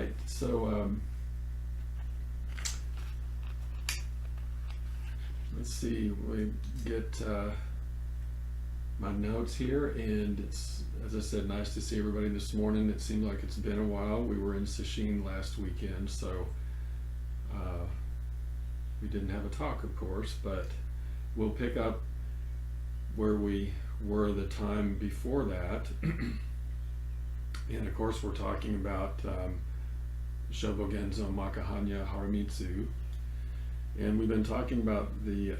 right, so let's see, we get my notes here, and it's, as I said, nice to see everybody this morning. It seemed like it's been a while. We were in Sesshin last weekend, so we didn't have a talk, of course, but we'll pick up where we were the time before that. And of course, we're talking about Shobogenzo Makahannyaharamitsu, and we've been talking about the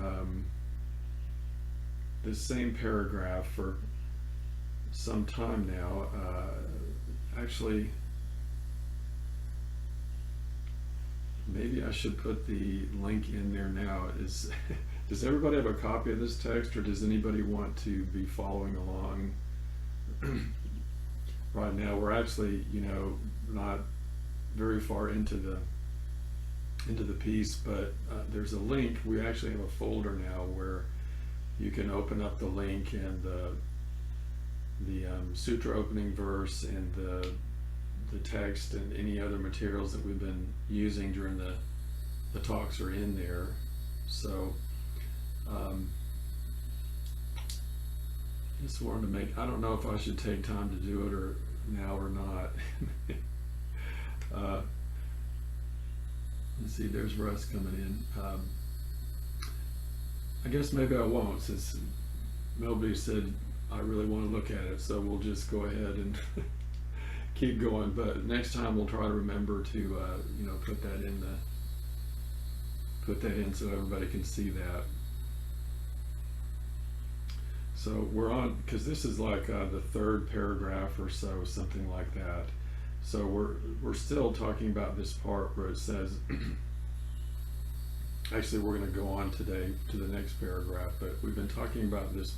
same paragraph for some time now. Actually, maybe I should put the link in there now. Does everybody have a copy of this text, or does anybody want to be following along? Right now, we're actually, not very far into the piece, but there's a link. We actually have a folder now where you can open up the link, and the sutra opening verse and the text and any other materials that we've been using during the talks are in there. So just wanted to make, I don't know if I should take time to do it or now or not. Let's see, there's Russ coming in. I guess maybe I won't, since nobody said I really want to look at it, so we'll just go ahead and keep going. But next time we'll try to remember to put that in so everybody can see that. So we're on, because this is like the third paragraph or so, something like that. So we're still talking about this part where it says, actually we're going to go on today to the next paragraph, but we've been talking about this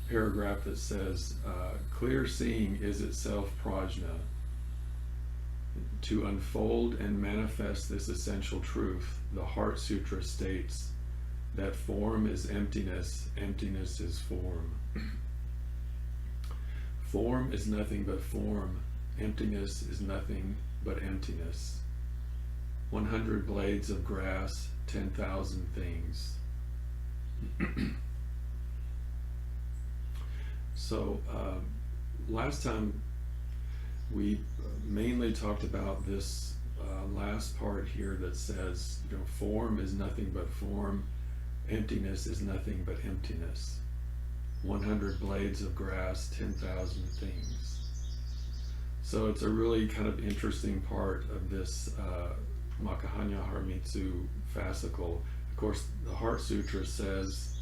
paragraph that says, clear seeing is itself prajna. To unfold and manifest this essential truth, the Heart Sutra states that form is emptiness, emptiness is form. Form is nothing but form, emptiness is nothing but emptiness. 100 blades of grass, 10,000 things. So last time we mainly talked about this last part here that says, form is nothing but form, emptiness is nothing but emptiness. 100 blades of grass, 10,000 things. So it's a really kind of interesting part of this Makahannyaharamitsu fascicle. Of course, the Heart Sutra says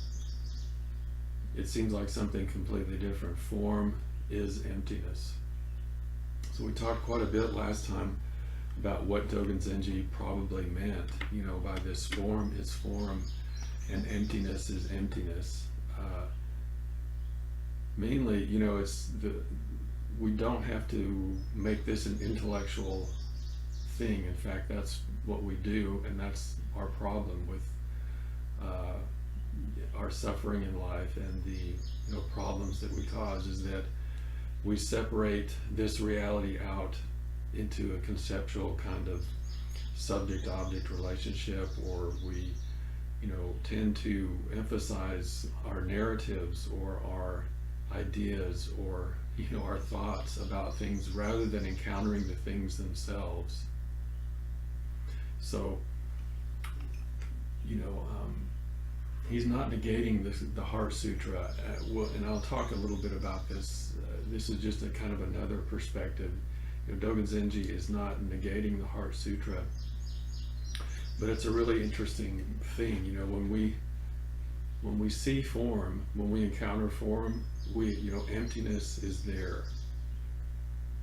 it seems like something completely different. Form is emptiness. So we talked quite a bit last time about what Dogen Zenji probably meant, by this form is form and emptiness is emptiness. Mainly, we don't have to make this an intellectual thing. In fact, that's what we do, and that's our problem with our suffering in life and the problems that we cause, is that we separate this reality out into a conceptual kind of subject-object relationship, or we tend to emphasize our narratives or our ideas or our thoughts about things rather than encountering the things themselves. So he's not negating the Heart Sutra, and I'll talk a little bit about this. This is just a kind of another perspective. Dogen Zenji is not negating the Heart Sutra, but it's a really interesting thing. When we see form, when we encounter form, emptiness is there.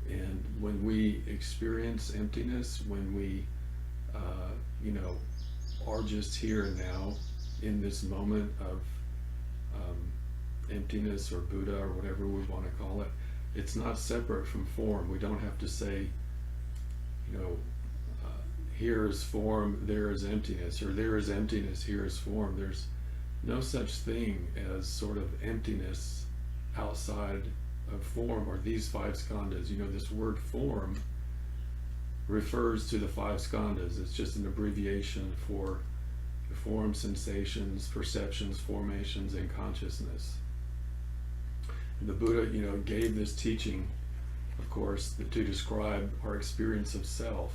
And when we experience emptiness, when we are just here and now in this moment of emptiness or Buddha or whatever we want to call it, it's not separate from form. We don't have to say, here is form, there is emptiness, or there is emptiness, here is form. There's no such thing as sort of emptiness outside of form, or these five skandhas. This word form refers to the five skandhas. It's just an abbreviation for the forms, sensations, perceptions, formations, and consciousness. And the Buddha, gave this teaching, of course, to describe our experience of self.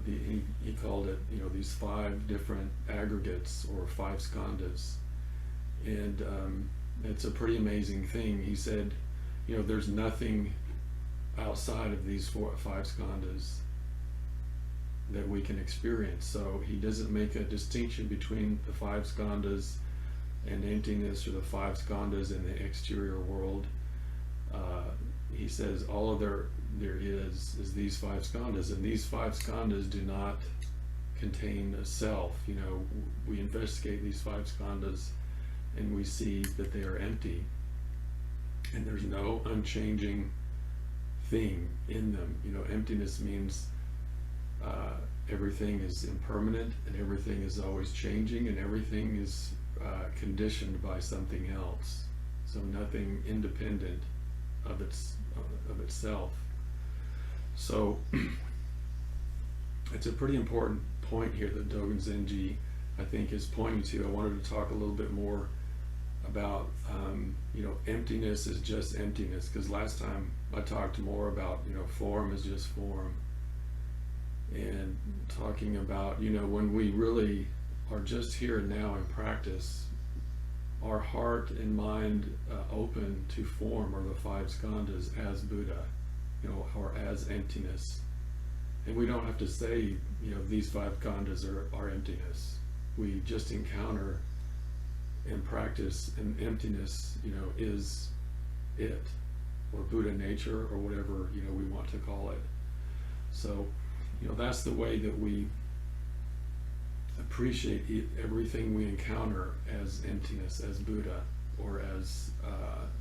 He called it, these five different aggregates or five skandhas. And it's a pretty amazing thing. He said, there's nothing outside of these five skandhas that we can experience. So he doesn't make a distinction between the five skandhas and emptiness, or the five skandhas in the exterior world. He says all of there is these five skandhas, and these five skandhas do not contain a self. We investigate these five skandhas and we see that they are empty, and there's no unchanging thing in them. Emptiness means everything is impermanent, and everything is always changing, and everything is conditioned by something else. So nothing independent of itself. So it's a pretty important point here that Dogen Zenji, I think, is pointing to. I wanted to talk a little bit more about emptiness is just emptiness, because last time I talked more about form is just form, and talking about when we really are just here and now in practice, our heart and mind open to form, or the five skandhas, as Buddha, or as emptiness. And we don't have to say these five skandhas are emptiness. We just encounter and practice, and emptiness is it, or Buddha nature, or whatever we want to call it. So that's the way that we appreciate everything we encounter as emptiness, as Buddha, or as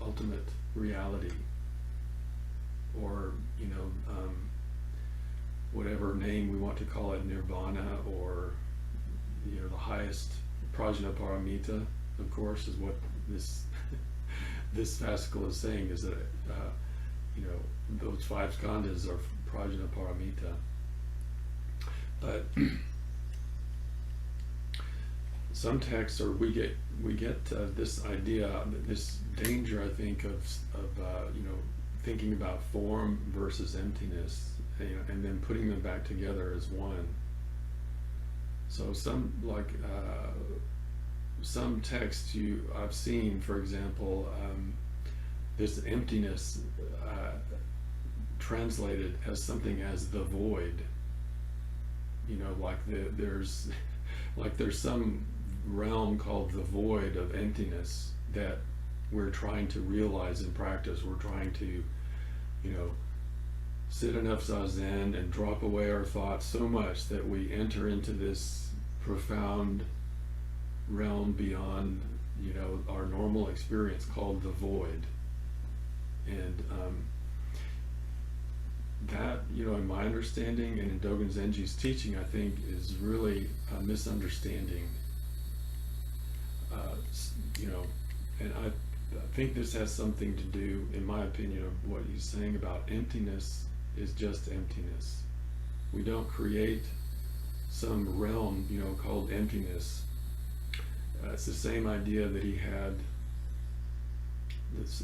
ultimate reality, or whatever name we want to call it, nirvana, or the highest prajnaparamita, of course, is what this this fascicle is saying, is that those five skandhas are prajnaparamita. But some texts, or we get this idea, this danger, I think, of thinking about form versus emptiness, and then putting them back together as one. So some texts I've seen, for example, this emptiness translated as something as the void. There's some realm called the void of emptiness that we're trying to realize in practice. We're trying to, sit enough zazen and drop away our thoughts so much that we enter into this profound realm beyond, our normal experience, called the void. And that, in my understanding and in Dogen Zenji's teaching, I think is really a misunderstanding. And I think this has something to do, in my opinion, of what he's saying about emptiness is just emptiness. We don't create some realm, called emptiness. It's the same idea that he had.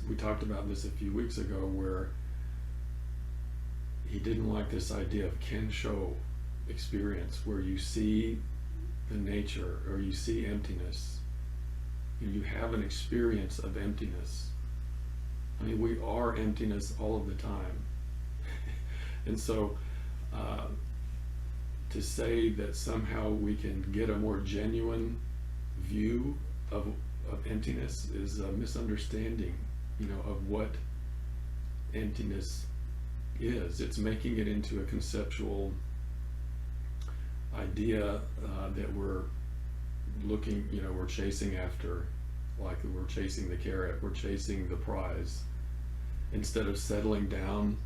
We talked about this a few weeks ago, where he didn't like this idea of kensho experience, where you see the nature, or you see emptiness. You have an experience of emptiness. I mean, we are emptiness all of the time. And so to say that somehow we can get a more genuine view of emptiness is a misunderstanding, of what emptiness is. It's making it into a conceptual idea that we're looking, we're chasing after, like we're chasing the carrot, we're chasing the prize, instead of settling down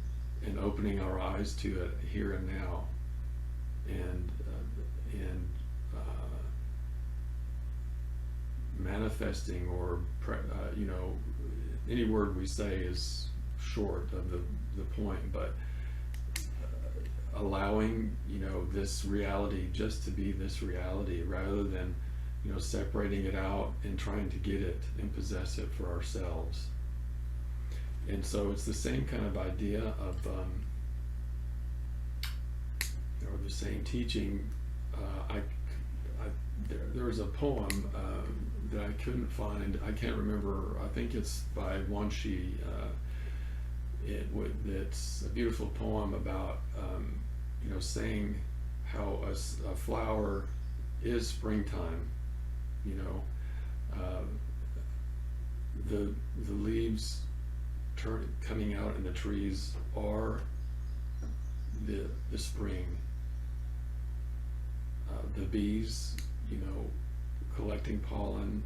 and opening our eyes to it here and now, and manifesting, or any word we say is short of the point, but allowing, this reality just to be this reality, rather than, separating it out and trying to get it and possess it for ourselves. And so it's the same kind of idea of, or the same teaching. There was a poem that I couldn't find. I can't remember. I think it's by Wanshi. It's a beautiful poem about saying how a flower is springtime. The leaves coming out in the trees are the spring. The bees, collecting pollen,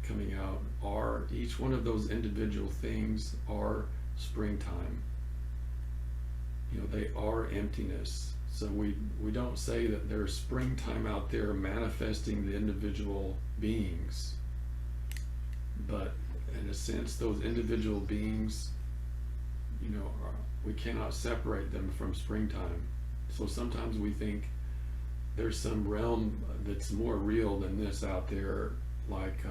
coming out, are each one of those individual things are springtime. They are emptiness. So we don't say that there's springtime out there manifesting the individual beings, but in a sense, those individual beings, we cannot separate them from springtime. So sometimes we think there's some realm that's more real than this out there, like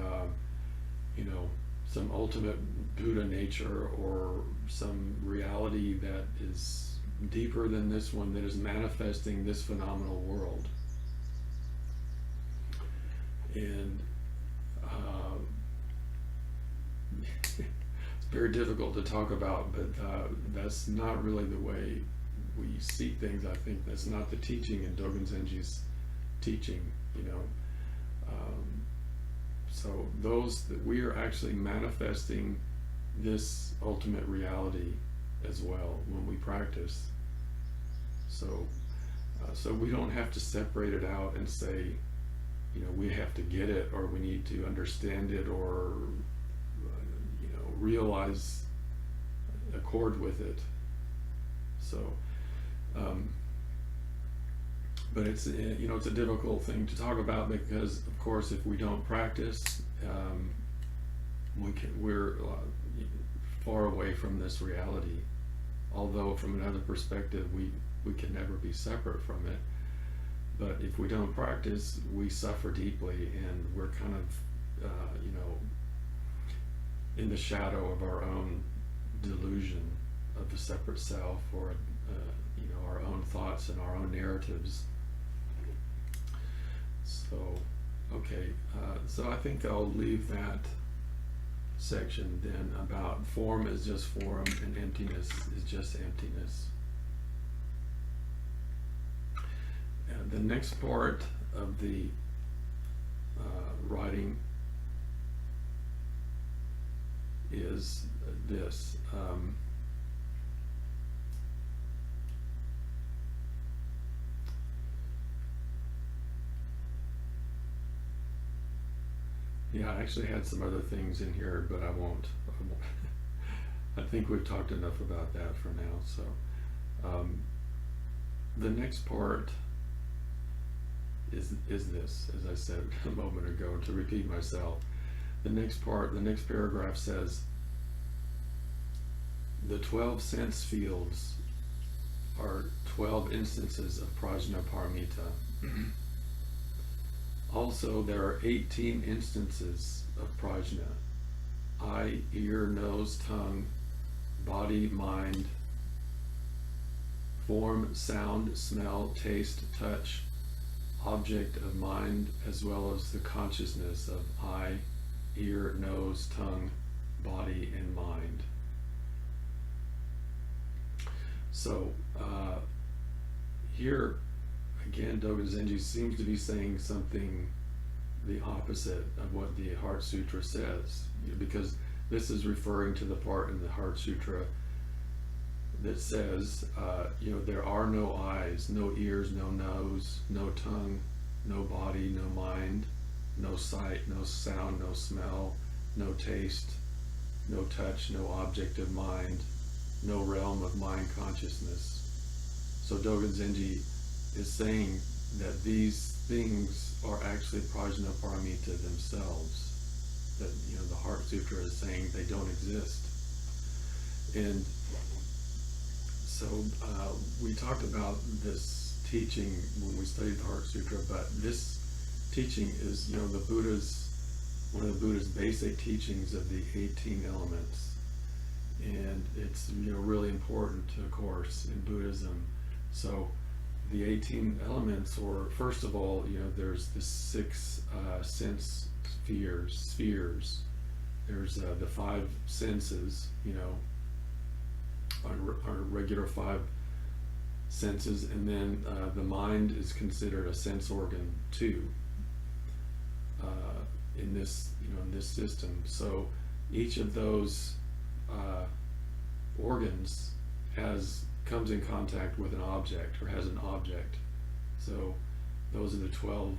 some ultimate Buddha nature, or some reality that is deeper than this one, that is manifesting this phenomenal world. And it's very difficult to talk about, but that's not really the way we see things. I think that's not the teaching in Dogen Zenji's teaching. So those that we are actually manifesting this ultimate reality as well when we practice. So we don't have to separate it out and say, we have to get it, or we need to understand it, or realize, accord with it. So, but it's it's a difficult thing to talk about, because of course if we don't practice, we're far away from this reality. Although from another perspective, we can never be separate from it. But if we don't practice, we suffer deeply, and we're kind of in the shadow of our own delusion of the separate self, or our own thoughts and our own narratives. So okay, so I think I'll leave that section then, about form is just form and emptiness is just emptiness. And the next part of the writing is this. Yeah, I actually had some other things in here, but I won't. I think we've talked enough about that for now. So the next part is this, as I said a moment ago, to repeat myself. The next paragraph says, the 12 sense fields are 12 instances of prajnaparamita. Also, there are 18 instances of prajna: eye, ear, nose, tongue, body, mind, form, sound, smell, taste, touch, object of mind, as well as the consciousness of eye, ear, nose, tongue, body, and mind. So here again, Dogen Zenji seems to be saying something the opposite of what the Heart Sutra says, because this is referring to the part in the Heart Sutra that says, there are no eyes, no ears, no nose, no tongue, no body, no mind, no sight, no sound, no smell, no taste, no touch, no object of mind, no realm of mind consciousness. So Dogen Zenji is saying that these things are actually prajnaparamita themselves. That the Heart Sutra is saying they don't exist. And So we talked about this teaching when we studied the Heart Sutra, but this teaching is, the one of the Buddha's basic teachings of the 18 elements. And it's, really important, of course, in Buddhism. So the 18 elements, or first of all, there's the 6 sense spheres. There's the 5 senses, our regular 5 senses, and then the mind is considered a sense organ too, in this system. So each of those organs comes in contact with an object, or has an object. So those are the 12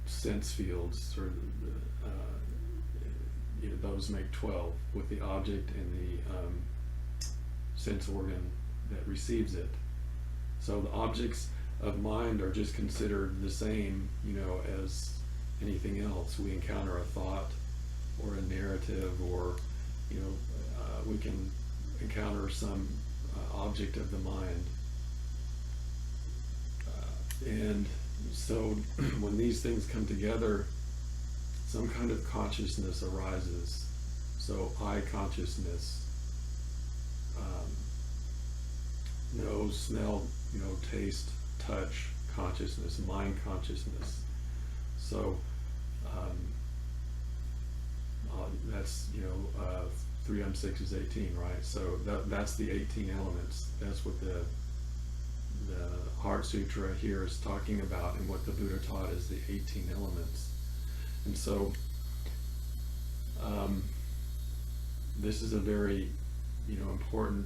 sense fields, or those make 12, with the object and the sense organ that receives it. So the objects of mind are just considered the same, as anything else. We encounter a thought or a narrative, or we can encounter some object of the mind, and so when these things come together, some kind of consciousness arises. So eye consciousness, nose, smell, taste, touch consciousness, mind consciousness. So that's 3 on 6 is 18, right? So that's the 18 elements. That's what the Heart Sutra here is talking about, and what the Buddha taught is the 18 elements. And so this is a very important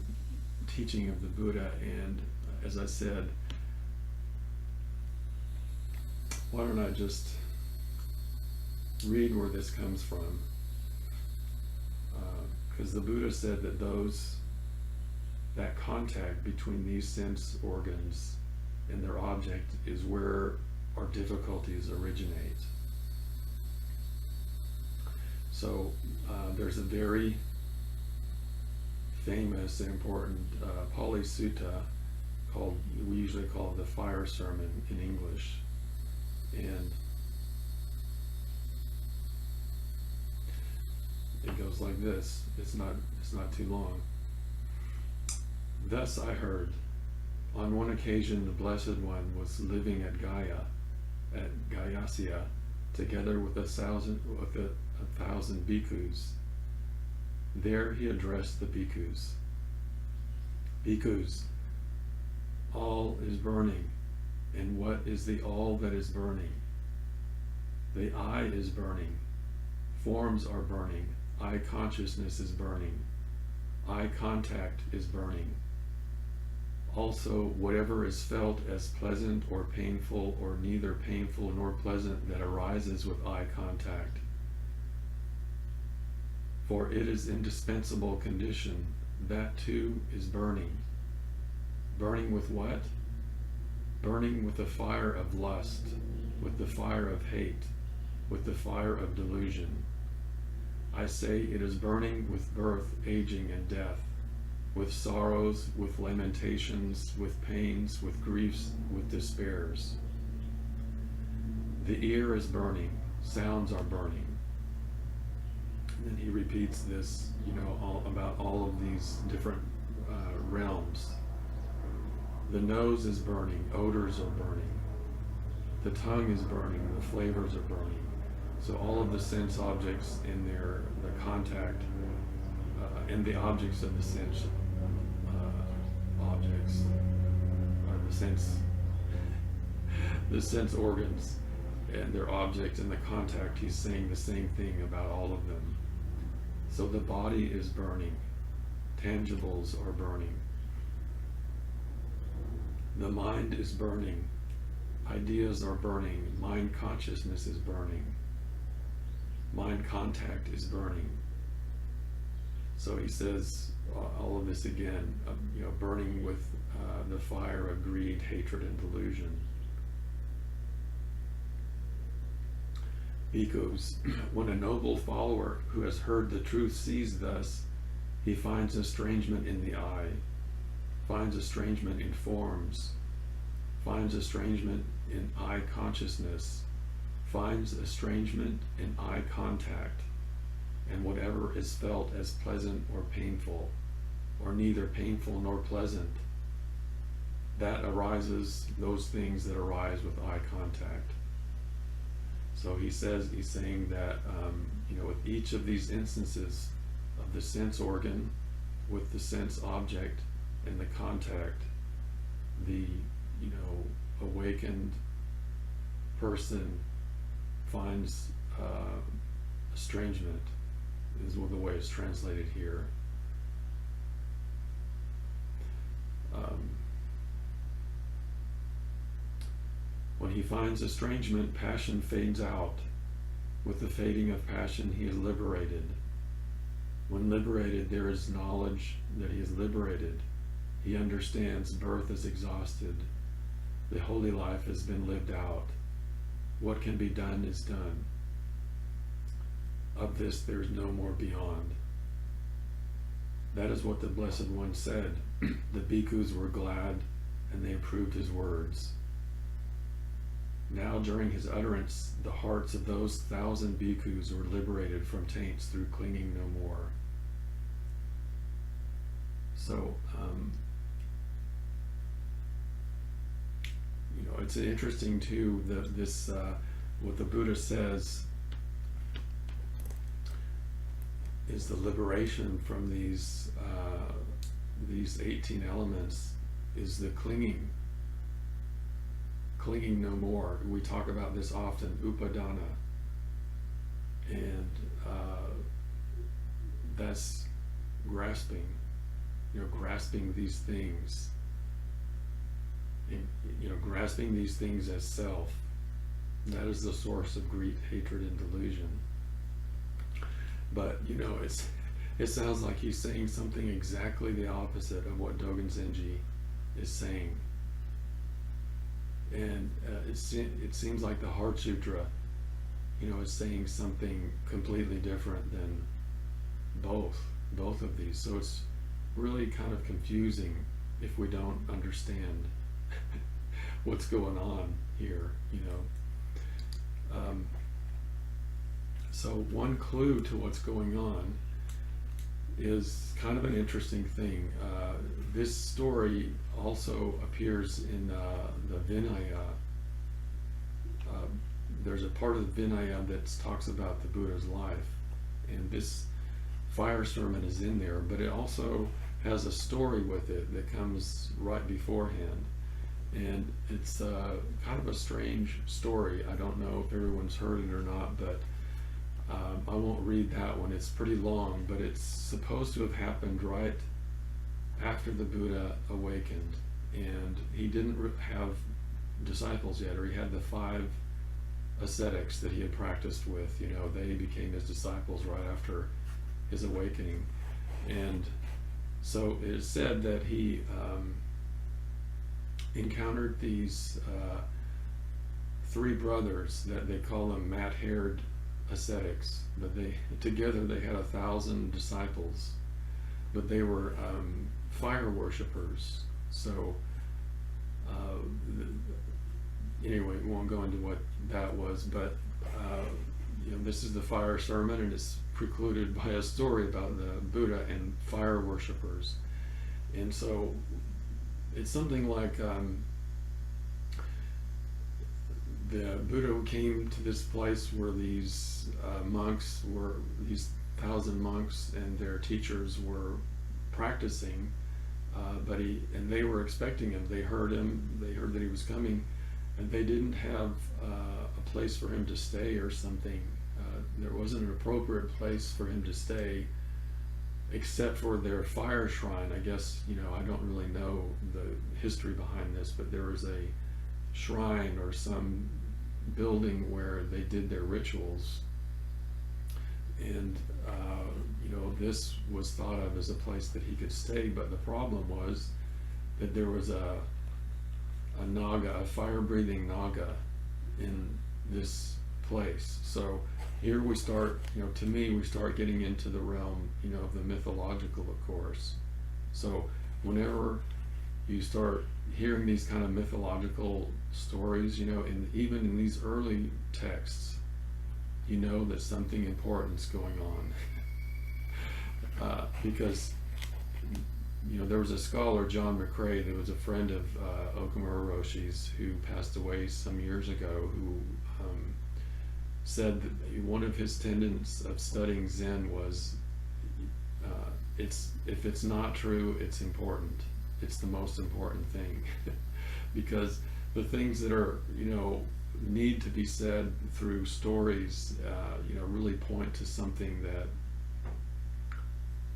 teaching of the Buddha. And as I said, why don't I just read where this comes from? Because the Buddha said that that contact between these sense organs and their object is where our difficulties originate. So there's a very famous and important Pali Sutta we usually call it the Fire Sermon in English, and it goes like this. It's not too long. Thus I heard, on one occasion the Blessed One was living at Gayasya, together with a thousand bhikkhus. There he addressed the bhikkhus. Bhikkhus, all is burning. And what is the all that is burning? The I is burning. Forms are burning. I consciousness is burning. Eye contact is burning. Also, whatever is felt as pleasant or painful, or neither painful nor pleasant, that arises with eye contact. For it is indispensable condition, that too is burning. Burning with what? Burning with the fire of lust, with the fire of hate, with the fire of delusion. I say it is burning with birth, aging, and death, with sorrows, with lamentations, with pains, with griefs, with despairs. The ear is burning, sounds are burning. And then he repeats this, about all of these different realms. The nose is burning, odors are burning. The tongue is burning, the flavors are burning. So all of the sense objects in the contact, and the objects of the sense objects, or the sense organs and their objects and the contact, he's saying the same thing about all of them. So the body is burning, tangibles are burning. The mind is burning, ideas are burning, mind consciousness is burning, mind contact is burning. So he says all of this again, burning with the fire of greed, hatred, and delusion. Bhikkhus, when a noble follower who has heard the truth sees thus, he finds estrangement in the eye, finds estrangement in forms, finds estrangement in eye consciousness, finds estrangement in eye contact, and whatever is felt as pleasant or painful, or neither painful nor pleasant, that arises, those things that arise with eye contact. So he's saying that, with each of these instances of the sense organ with the sense object and the contact, the, awakened person finds estrangement, is the way it's translated here. When he finds estrangement, passion fades out. With the fading of passion, he is liberated. When liberated, there is knowledge that he is liberated. He understands birth is exhausted. The holy life has been lived out. What can be done is done. Of this there is no more beyond. That is what the Blessed One said. The bhikkhus were glad and they approved his words. Now during his utterance, the hearts of those 1,000 bhikkhus were liberated from taints through clinging no more. So, it's interesting too that this, what the Buddha says is the liberation from these 18 elements is the clinging no more. We talk about this often, upadana, and that's grasping, grasping these things, and, grasping these things as self. That is the source of greed, hatred, and delusion. But it sounds like he's saying something exactly the opposite of what Dogen Zenji is saying. And it seems like the Heart Sutra, is saying something completely different than both of these. So it's really kind of confusing if we don't understand what's going on here, So one clue to what's going on is kind of an interesting thing. This story also appears in the Vinaya. There's a part of the Vinaya that talks about the Buddha's life, and this fire sermon is in there, but it also has a story with it that comes right beforehand. And it's kind of a strange story. I don't know if everyone's heard it or not, but I won't read that one. It's pretty long, but it's supposed to have happened right after the Buddha awakened, and he didn't have disciples yet, or he had the 5 ascetics that he had practiced with. They became his disciples right after his awakening. And so it is said that he encountered these 3 brothers that they call them mat-haired ascetics, but together they had 1,000 disciples, but they were fire worshippers. So anyway, we won't go into what that was, but this is the fire sermon, and it's precluded by a story about the Buddha and fire worshippers. And so it's something like the Buddha came to this place where these monks were, these 1,000 monks and their teachers were practicing, and they were expecting him. They heard him, they heard that he was coming, and they didn't have a place for him to stay or something. There wasn't an appropriate place for him to stay except for their fire shrine. I guess, I don't really know the history behind this, but there was a shrine or some building where they did their rituals, and this was thought of as a place that he could stay. But the problem was that there was a naga, a fire-breathing naga, in this place. So here we start, to me, we start getting into the realm, of the mythological, of course. So whenever you start hearing these kind of mythological stories, and even in these early texts, that something important's going on. Because, there was a scholar, John McCrae, that was a friend of Okumura Roshi's, who passed away some years ago, who said that one of his tenets of studying Zen was, if it's not true, it's important. It's the most important thing. Because the things that are, need to be said through stories, really point to something that,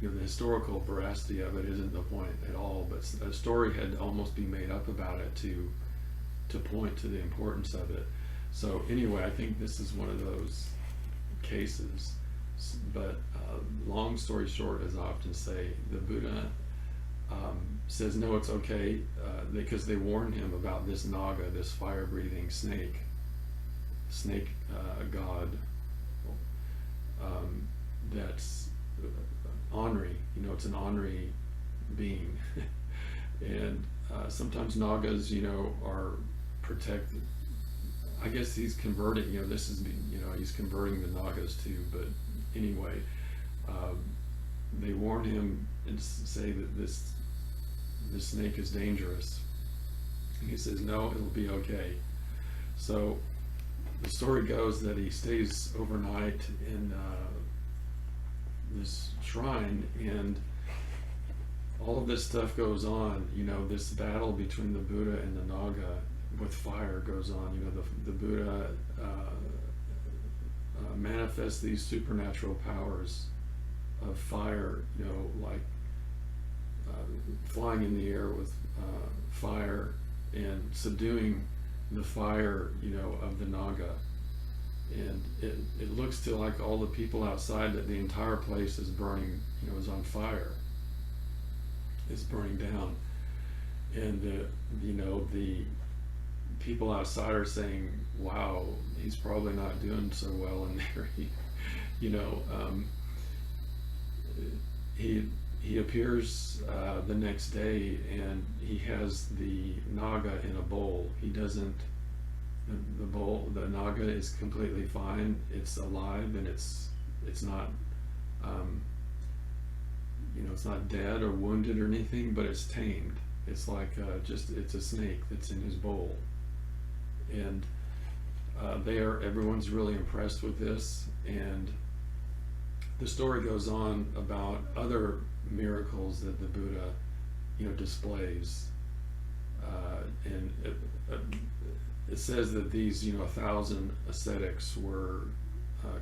the historical veracity of it isn't the point at all, but a story had to almost be made up about it to point to the importance of it. So anyway, I think this is one of those cases. But long story short, as I often say, the Buddha says no, it's okay, because they warned him about this Naga, this fire-breathing snake god, that's ornery. It's an ornery being. And sometimes Nagas, are protected. I guess he's converting, this is, he's converting the Nagas too, but anyway, they warn him and say that this snake is dangerous. And he says, no, it'll be okay. So the story goes that he stays overnight in this shrine, and all of this stuff goes on. This battle between the Buddha and the Naga with fire goes on. The Buddha manifests these supernatural powers of fire, like flying in the air with fire and subduing the fire, of the Naga. And it looks to like all the people outside, that the entire place is burning, is on fire. It's burning down. And the people outside are saying, wow, he's probably not doing so well in there. He appears the next day, and he has the Naga in a bowl. He doesn't, the Naga is completely fine. It's alive, and it's not, it's not dead or wounded or anything, but it's tamed. It's like it's a snake that's in his bowl. And everyone's really impressed with this. And the story goes on about other miracles that the Buddha, displays. And it says that these, 1,000 ascetics were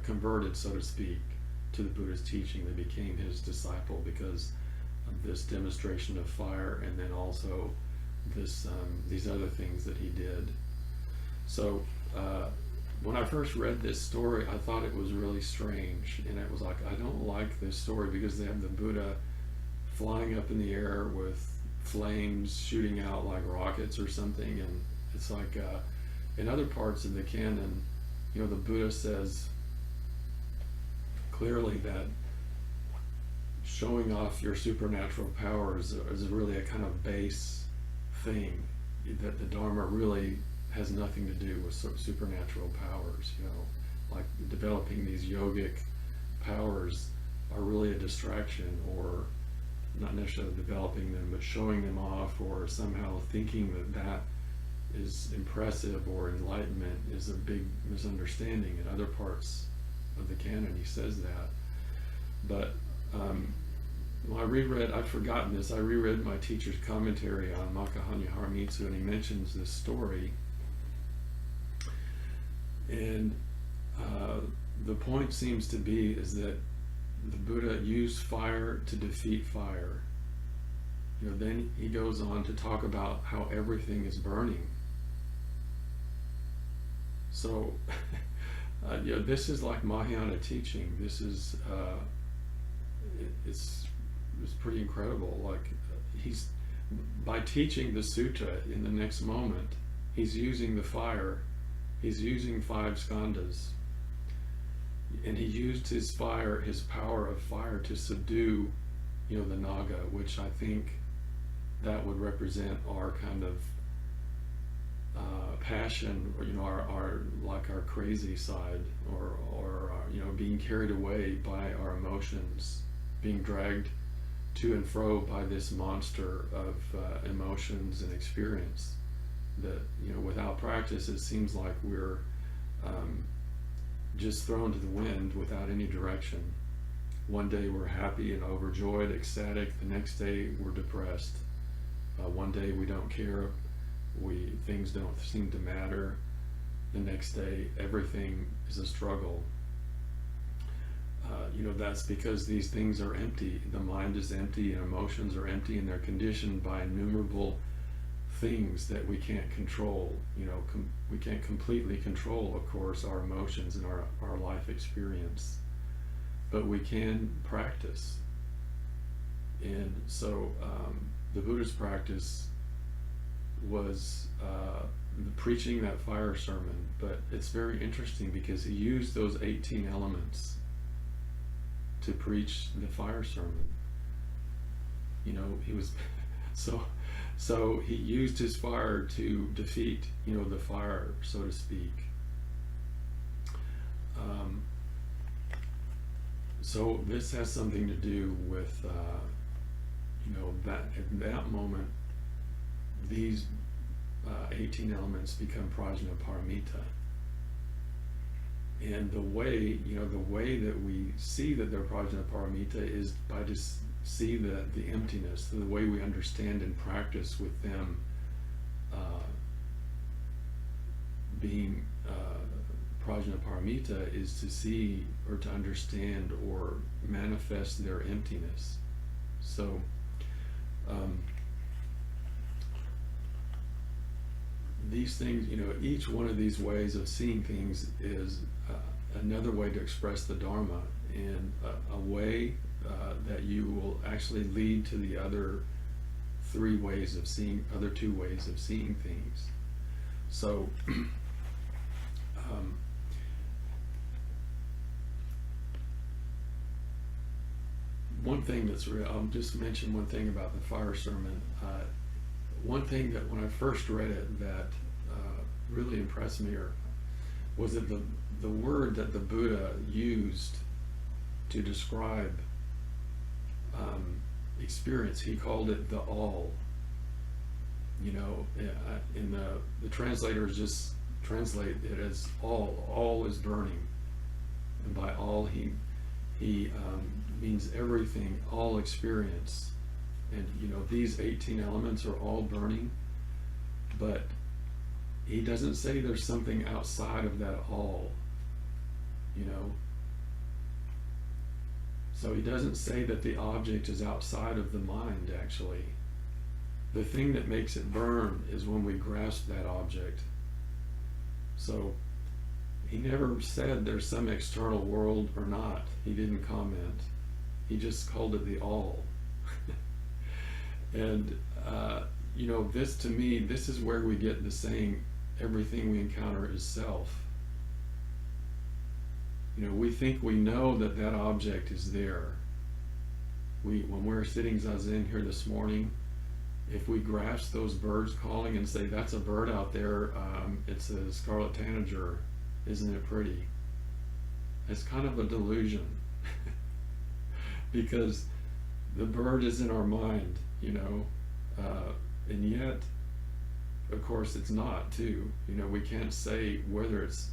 converted, so to speak, to the Buddha's teaching. They became his disciple because of this demonstration of fire, and then also these other things that he did. So when I first read this story, I thought it was really strange, and it was like, I don't like this story, because they have the Buddha flying up in the air with flames shooting out like rockets or something, and it's like in other parts of the canon, the Buddha says clearly that showing off your supernatural powers is really a kind of base thing, that the Dharma really has nothing to do with supernatural powers. Like developing these yogic powers are really a distraction, or not necessarily developing them, but showing them off, or somehow thinking that is impressive or enlightenment, is a big misunderstanding. In other parts of the canon he says that. But when I'd forgotten this, I reread my teacher's commentary on Makahannyaharamitsu, and he mentions this story. And the point seems to be is that the Buddha used fire to defeat fire. Then he goes on to talk about how everything is burning. So, this is like Mahayana teaching. This is it's pretty incredible. Like he's, by teaching the sutta in the next moment, he's using the fire. He's using 5 skandhas, and he used his power of fire to subdue, the Naga, which I think that would represent our kind of passion, or our like our crazy side, or being carried away by our emotions, being dragged to and fro by this monster of emotions and experience. That without practice, it seems like we're just thrown to the wind without any direction. One day we're happy and overjoyed, ecstatic. The next day we're depressed. One day we don't care. Things don't seem to matter. The next day everything is a struggle. That's because these things are empty. The mind is empty and emotions are empty, and they're conditioned by innumerable things that we can't control. We can't completely control, of course, our emotions and our life experience, but we can practice. And so the Buddha's practice was preaching that fire sermon, but it's very interesting because he used those 18 elements to preach the fire sermon. He was so he used his fire to defeat the fire, so to speak. So this has something to do with that at that moment these 18 elements become prajnaparamita. And the way that we see that they're prajnaparamita is by just see the emptiness. The way we understand and practice with them being prajnaparamita is to see or to understand or manifest their emptiness. So these things, each one of these ways of seeing things is another way to express the Dharma, and a way that you will actually lead to the other two ways of seeing things. So one thing that's real, I'll just mention one thing about the fire sermon. One thing that when I first read it that really impressed me was that the word that the Buddha used to describe experience, he called it the all. In the translators just translate it as all is burning, and by all he means everything, all experience. And these 18 elements are all burning, but he doesn't say there's something outside of that all. So he doesn't say that the object is outside of the mind. Actually, the thing that makes it burn is when we grasp that object. So he never said there's some external world or not. He didn't comment. He just called it the all. And this, to me, this is where we get the saying, everything we encounter is self. We think we know that object is there. When we're sitting zazen here this morning, if we grasp those birds calling and say, that's a bird out there, it's a scarlet tanager, isn't it pretty? It's kind of a delusion. Because the bird is in our mind, and yet, of course, it's not too. We can't say whether it's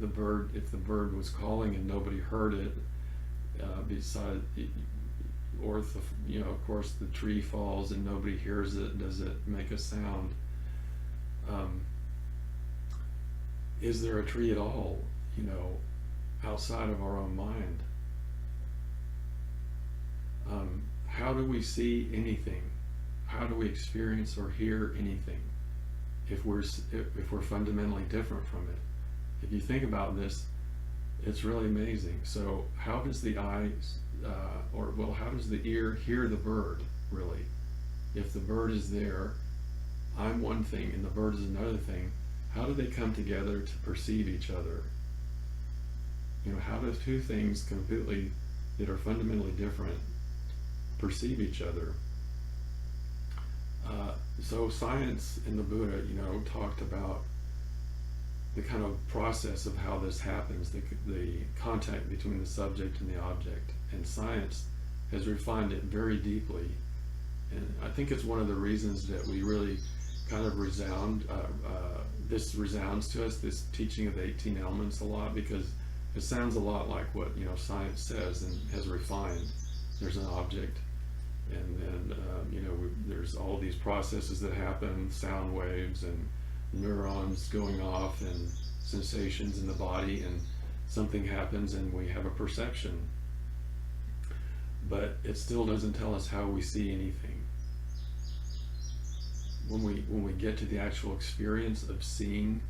the bird, if the bird was calling and nobody heard it, or if of course the tree falls and nobody hears it, does it make a sound? Is there a tree at all, outside of our own mind? How do we see anything? How do we experience or hear anything if we're fundamentally different from it? If you think about this, it's really amazing. So how does the eyes, how does the ear hear the bird, really? If the bird is there, I'm one thing and the bird is another thing, how do they come together to perceive each other? How do two things completely, that are fundamentally different, perceive each other? So science in the Buddha, talked about the kind of process of how this happens, the contact between the subject and the object. And science has refined it very deeply. And I think it's one of the reasons that we really kind of this resounds to us, this teaching of the 18 elements a lot, because it sounds a lot like what, science says and has refined. There's an object, and then, there's all these processes that happen, sound waves and neurons going off and sensations in the body, and something happens and we have a perception. But it still doesn't tell us how we see anything. When we get to the actual experience of seeing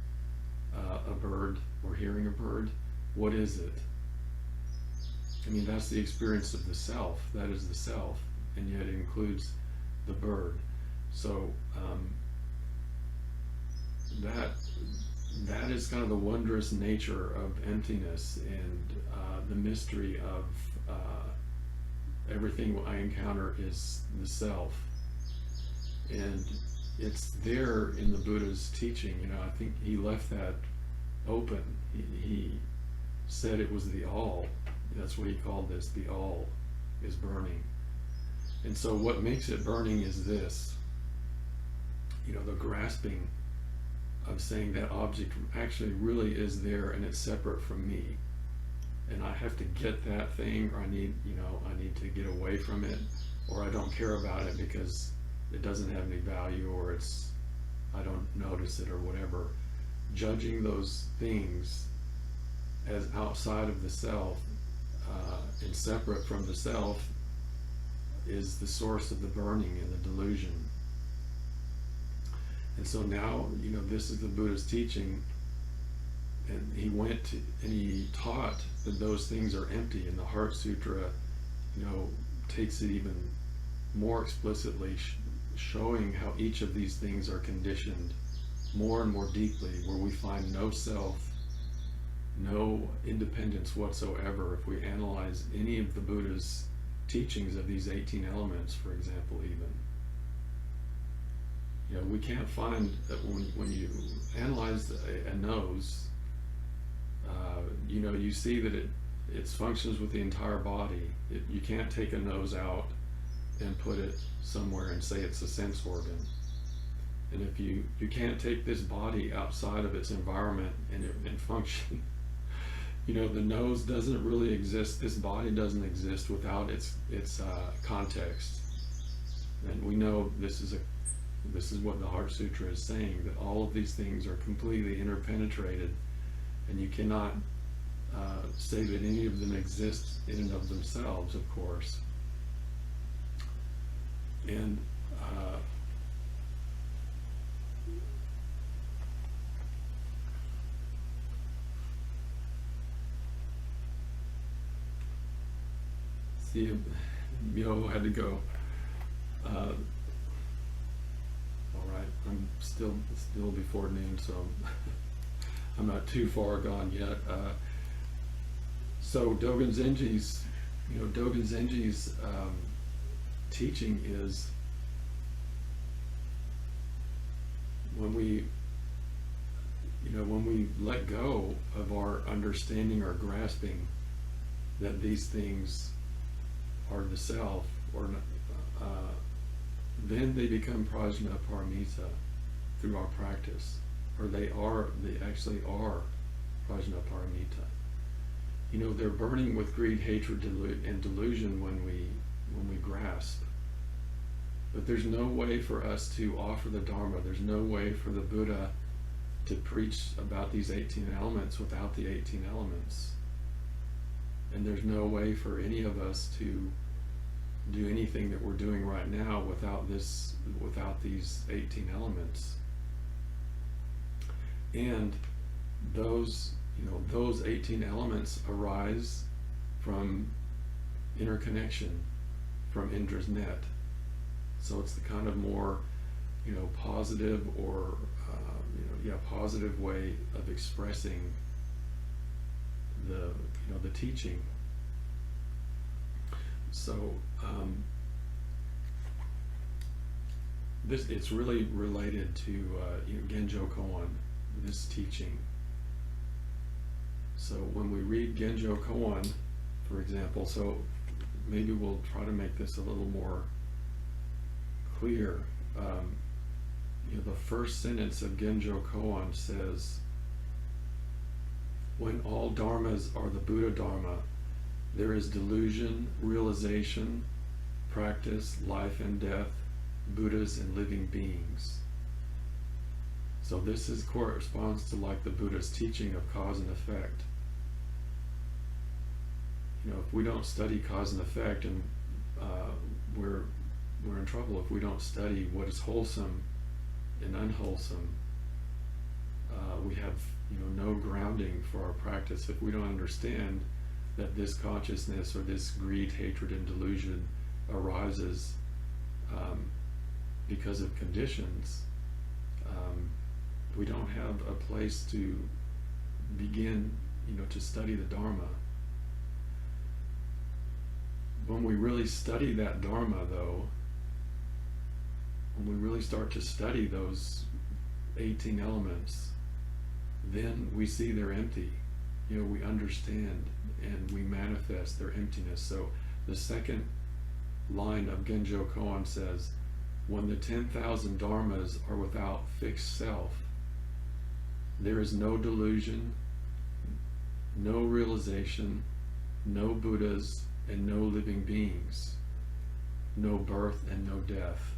a bird or hearing a bird, what is it? I mean, that's the experience of the self. That is the self, and yet it includes the bird. So that is kind of the wondrous nature of emptiness, and the mystery of everything I encounter is the self. And it's there in the Buddha's teaching. I think he left that open. He said it was the all. That's what he called this. The all is burning. And so what makes it burning is this, the grasping of saying that object actually really is there and it's separate from me. And I have to get that thing, or I need to get away from it, or I don't care about it because it doesn't have any value, or I don't notice it, or whatever. Judging those things as outside of the self and separate from the self is the source of the burning and the delusion. And so now, this is the Buddha's teaching, and he he taught that those things are empty, and the Heart Sutra, takes it even more explicitly, showing how each of these things are conditioned more and more deeply, where we find no self, no independence whatsoever. If we analyze any of the Buddha's teachings of these 18 elements, for example, even, we can't find that when you analyze a nose, you see that it functions with the entire body. You can't take a nose out and put it somewhere and say it's a sense organ. And if you can't take this body outside of its environment and function, the nose doesn't really exist. This body doesn't exist without its context. And we know this is what the Heart Sutra is saying, that all of these things are completely interpenetrated, and you cannot say that any of them exist in and of themselves, of course. And see, Yo had to go. All right, I'm still before noon, so I'm not too far gone yet. So Dogen Zenji's teaching is, when we let go of our understanding or grasping that these things are the self, or then they become prajnaparamita through our practice, or they actually are prajnaparamita. They're burning with greed, hatred, and delusion when we grasp. But there's no way for us to offer the Dharma. There's no way for the Buddha to preach about these 18 elements without the 18 elements. And there's no way for any of us to do anything that we're doing right now without these 18 elements. And those 18 elements arise from interconnection, from Indra's net. So it's the kind of more, positive or, positive way of expressing the teaching. So it's really related to Genjo Koan, this teaching. So when we read Genjo Koan, for example, so maybe we'll try to make this a little more clear. The first sentence of Genjo Koan says, when all dharmas are the Buddha Dharma, there is delusion, realization, practice, life and death, Buddhas and living beings. So this corresponds to like the Buddha's teaching of cause and effect. If we don't study cause and effect, and we're in trouble if we don't study what is wholesome and unwholesome. We have no grounding for our practice if we don't understand that this consciousness or this greed, hatred, and delusion arises because of conditions. We don't have a place to begin, to study the Dharma. When we really study that Dharma, though, when we really start to study those 18 elements, then we see they're empty. We understand and we manifest their emptiness. So the second line of Genjo Koan says, when the 10,000 dharmas are without fixed self, there is no delusion, no realization, no Buddhas, and no living beings, no birth and no death.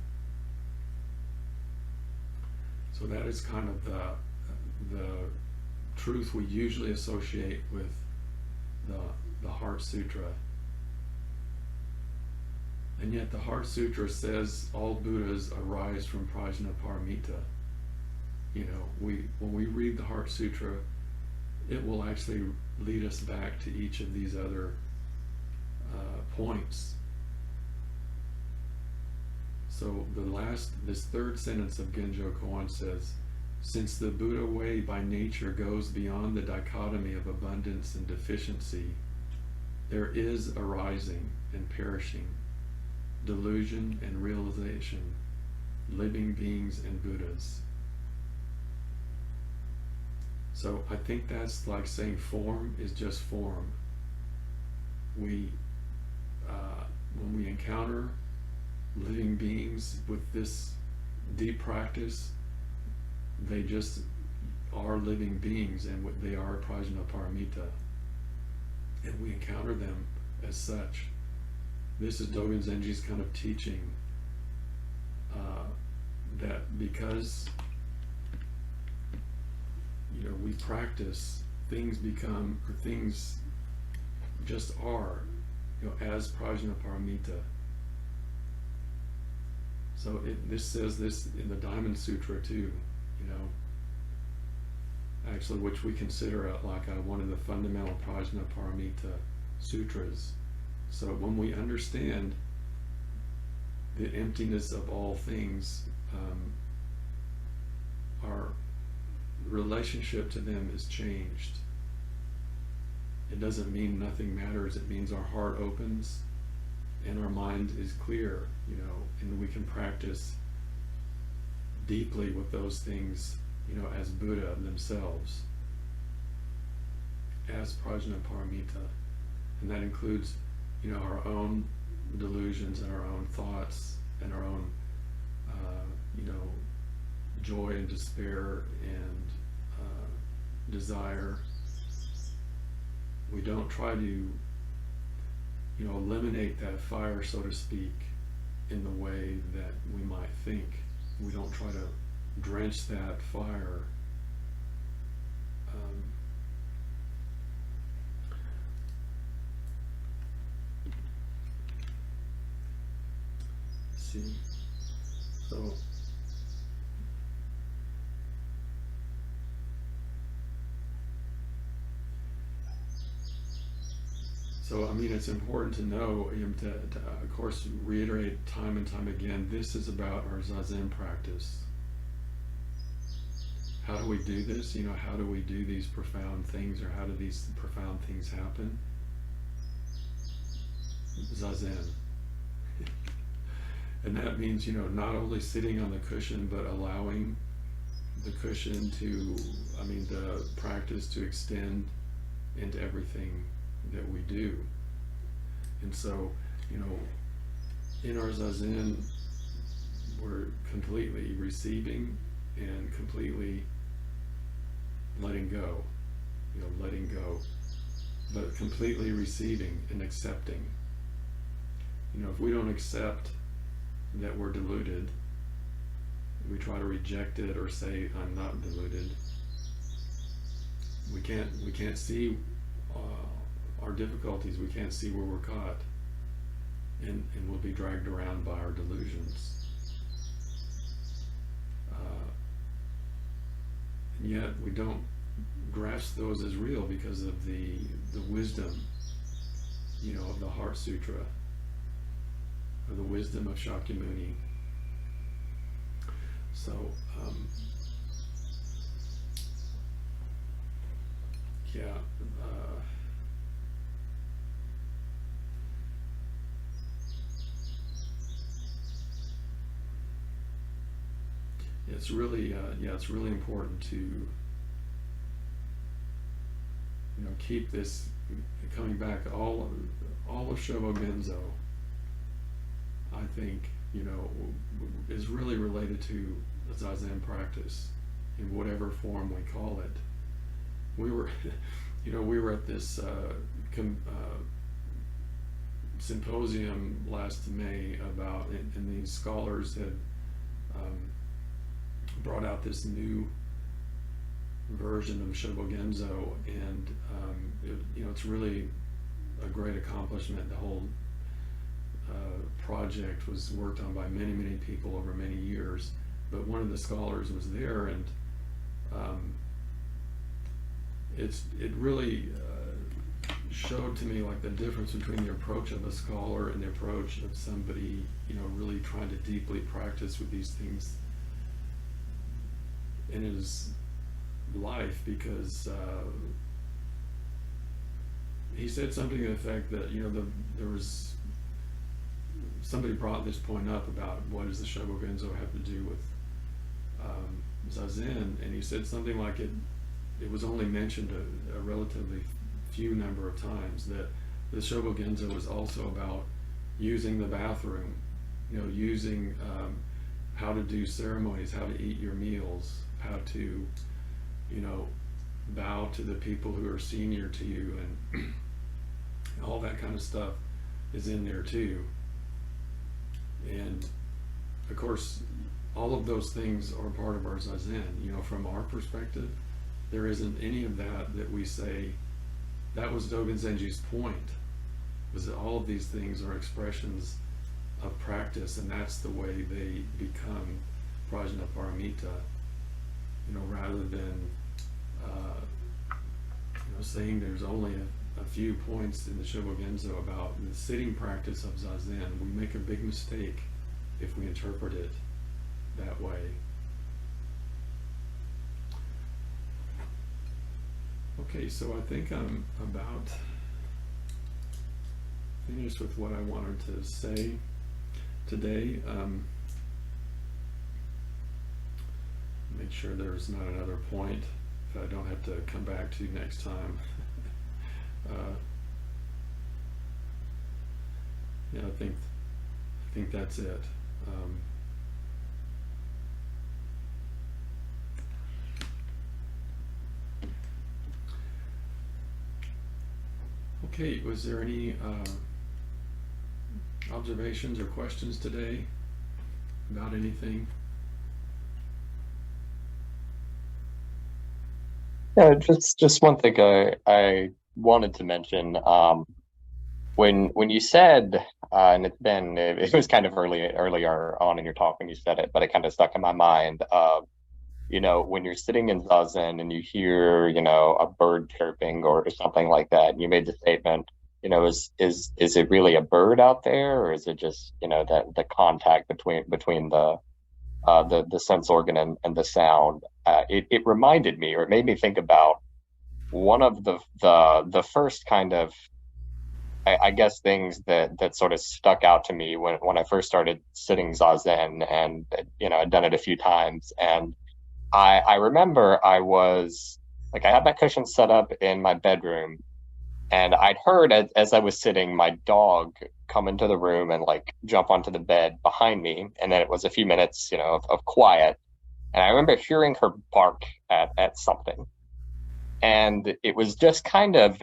So that is kind of the truth we usually associate with the Heart Sutra. And yet the Heart Sutra says all Buddhas arise from Prajnaparamita. When we read the Heart Sutra, it will actually lead us back to each of these other points. So this third sentence of Genjo Koan says, since the Buddha way by nature goes beyond the dichotomy of abundance and deficiency, there is arising and perishing, delusion and realization, living beings and Buddhas. So I think that's like saying form is just form. When we encounter living beings with this deep practice, they just are living beings, and they are Prajnaparamita, and we encounter them as such. This is Dogen Zenji's kind of teaching, that because we practice, things become, or things just are, as Prajnaparamita. So this says this in the Diamond Sutra too, actually, which we consider one of the fundamental Prajnaparamita sutras. So when we understand the emptiness of all things, our relationship to them is changed. It doesn't mean nothing matters. It means our heart opens and our mind is clear, and we can practice deeply with those things, as Buddha themselves, as Prajnaparamita. And that includes, our own delusions and our own thoughts and our own, joy and despair and desire. We don't try to, eliminate that fire, so to speak, in the way that we might think. We don't try to drench that fire. See, so I mean, it's important to know, to of course reiterate time and time again, this is about our Zazen practice. How do we do this? How do we do these profound things, or how do these profound things happen? Zazen. And that means, not only sitting on the cushion, but allowing the cushion to, the practice to extend into everything that we do. And so, you know, in our zazen, we're completely receiving and completely letting go, letting go, but completely receiving and accepting. If we don't accept that we're deluded, we try to reject it or say I'm not deluded. We can't see our difficulties. We can't see where we're caught, and we'll be dragged around by our delusions. And yet we don't grasp those as real because of the wisdom, of the Heart Sutra, or the wisdom of Shakyamuni. So, yeah, it's really important to, keep this coming back. All of Shobogenzo, I think, is really related to the Zazen practice in whatever form we call it. We were, we were at this symposium last May about, and these scholars had brought out this new version of Shobogenzo, and it's really a great accomplishment. The whole project was worked on by many, many people over many years, but one of the scholars was there, and it really showed to me like the difference between the approach of a scholar and the approach of somebody, really trying to deeply practice with these things in his life, because he said something to the effect that, there was somebody brought this point up about what does the Shobogenzo have to do with Zazen, and he said something like it was only mentioned a relatively few number of times, that the Shobogenzo was also about using the bathroom, using how to do ceremonies, how to eat your meals, how to, bow to the people who are senior to you, and all that kind of stuff is in there too. And of course, all of those things are part of our Zazen. From our perspective, there isn't any of that we say, that was Dogen Zenji's point, was that all of these things are expressions of practice, and that's the way they become Prajnaparamita, rather than saying there's only a few points in the Shobogenzo about the sitting practice of Zazen. We make a big mistake if we interpret it that way. Okay, so I think I'm about finished with what I wanted to say today. Make sure there's not another point that I don't have to come back to next time. Yeah, I think that's it. Okay, was there any observations or questions today about anything? Yeah, just one thing I wanted to mention. When you said, and it was kind of earlier on in your talk when you said it, but it kind of stuck in my mind. When you're sitting in zazen and you hear, a bird chirping or something like that, and you made the statement, is it really a bird out there, or is it just, that the contact between the sense organ and the sound? It reminded me, or it made me think about one of the first kind of I guess things that sort of stuck out to me when I first started sitting zazen, and I'd done it a few times, and I remember I was like, I had my cushion set up in my bedroom, and I'd heard as I was sitting my dog come into the room and like jump onto the bed behind me, and then it was a few minutes, of quiet, and I remember hearing her bark at something, and it was just kind of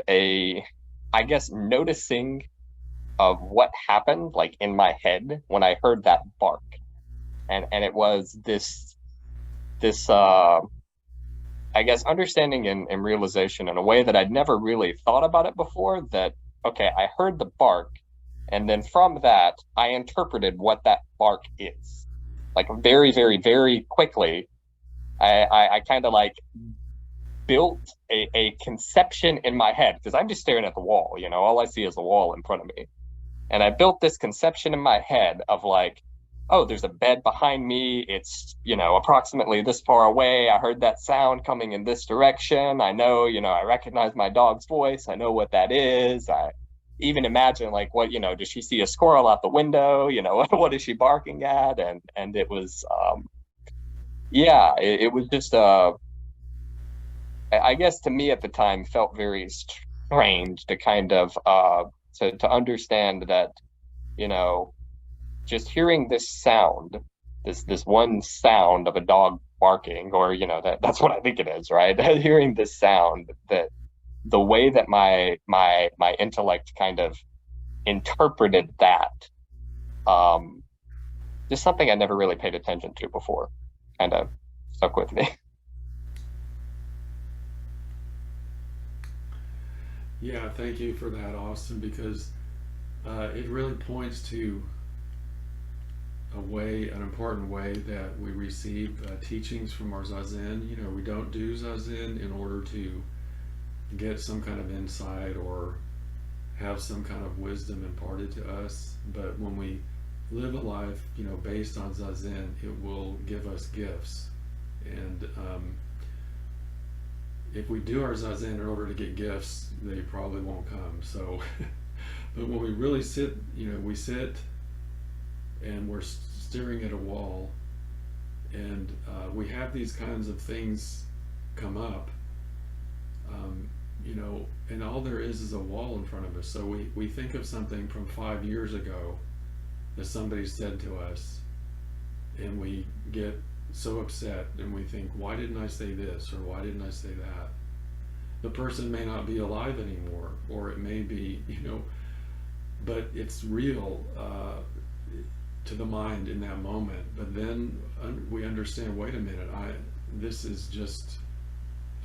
I guess, noticing of what happened like in my head when I heard that bark. And it was this I guess understanding and realization in a way that I'd never really thought about it before, that okay, I heard the bark, and then from that I interpreted what that bark is. Like very, very, very quickly, I kind of like built a conception in my head, because I'm just staring at the wall, all I see is the wall in front of me. And I built this conception in my head of like, oh, there's a bed behind me. It's, approximately this far away. I heard that sound coming in this direction. I know, I recognize my dog's voice. I know what that is. I even imagine like, what, does she see a squirrel out the window? What is she barking at? And it was, yeah, it was just, I guess to me at the time felt very strange to kind of, to understand that, you know, just hearing this sound, this one sound of a dog barking, or that's what I think it is, right? Hearing this sound, that the way that my intellect kind of interpreted that, um, just something I never really paid attention to before, kind of stuck with me. Yeah, thank you for that, Austin, because it really points to an important way that we receive teachings from our zazen. We don't do zazen in order to get some kind of insight or have some kind of wisdom imparted to us, but when we live a life, based on zazen, it will give us gifts. And if we do our zazen in order to get gifts, they probably won't come. So, but when we really sit, we sit and we're staring at a wall, and we have these kinds of things come up, and all there is a wall in front of us. So we think of something from 5 years ago that somebody said to us, and we get so upset, and we think, why didn't I say this, or why didn't I say that? The person may not be alive anymore, or it may be, but it's real to the mind in that moment. But then we understand, wait a minute, this is just,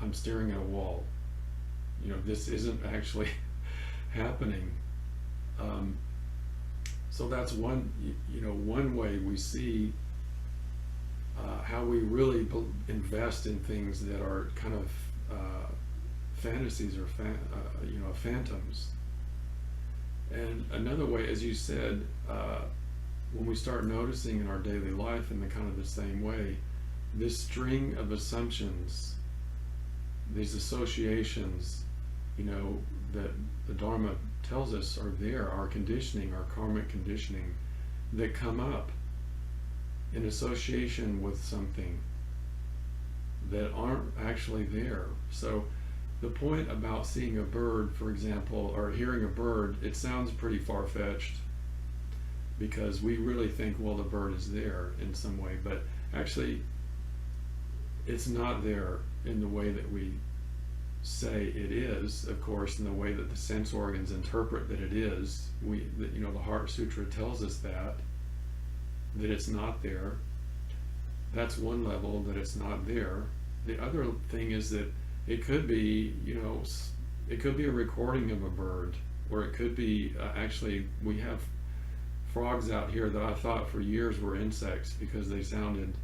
I'm staring at a wall. This isn't actually happening. So that's one way we see how we really invest in things that are kind of fantasies or phantoms. And another way, as you said, when we start noticing in our daily life in the kind of the same way, this string of assumptions, these associations, that the Dharma tells us are there, our conditioning, our karmic conditioning, that come up in association with something that aren't actually there. So the point about seeing a bird, for example, or hearing a bird, it sounds pretty far-fetched because we really think, well, the bird is there in some way, but actually it's not there in the way that we say it is, of course, in the way that the sense organs interpret that it is. The Heart Sutra tells us that it's not there. That's one level, that it's not there. The other thing is that it could be, it could be a recording of a bird, or it could be actually, we have frogs out here that I thought for years were insects because they sounded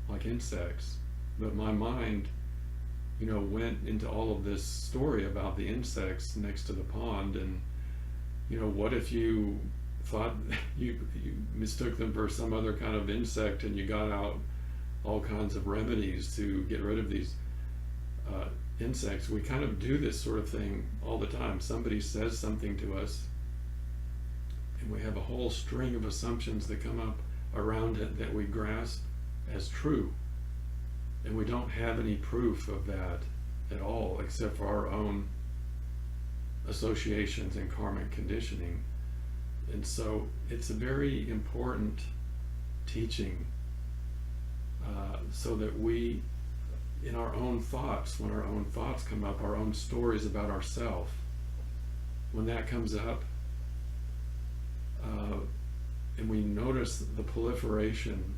like insects, but my mind went into all of this story about the insects next to the pond, and what if you thought you mistook them for some other kind of insect, and you got out all kinds of remedies to get rid of these insects. We kind of do this sort of thing all the time. Somebody says something to us, and we have a whole string of assumptions that come up around it that we grasp as true, and we don't have any proof of that at all except for our own associations and karmic conditioning. And so it's a very important teaching, so that we, in our own thoughts, when our own thoughts come up, our own stories about ourselves, when that comes up, and we notice the proliferation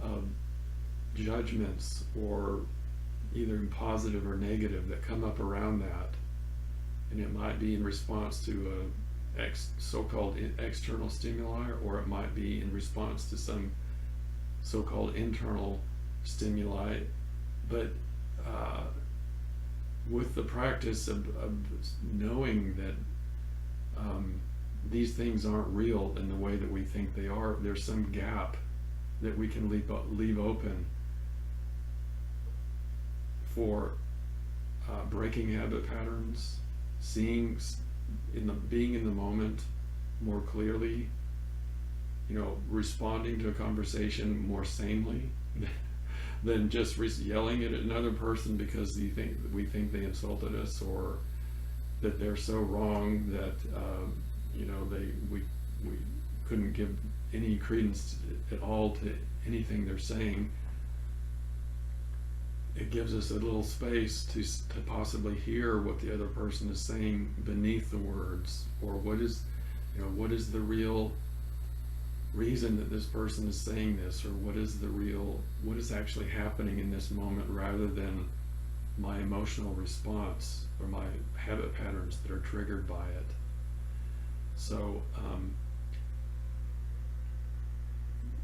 of judgments, or either positive or negative, that come up around that, and it might be in response to a so-called external stimuli, or it might be in response to some so-called internal stimuli. But with the practice of knowing that these things aren't real in the way that we think they are, there's some gap that we can leave open for breaking habit patterns, being in the moment more clearly, responding to a conversation more sanely than just yelling at another person because we think they insulted us, or that they're so wrong that we couldn't give any credence at all to anything they're saying. It gives us a little space to possibly hear what the other person is saying beneath the words, or what is the real reason that this person is saying this, or what is actually happening in this moment, rather than my emotional response or my habit patterns that are triggered by it. So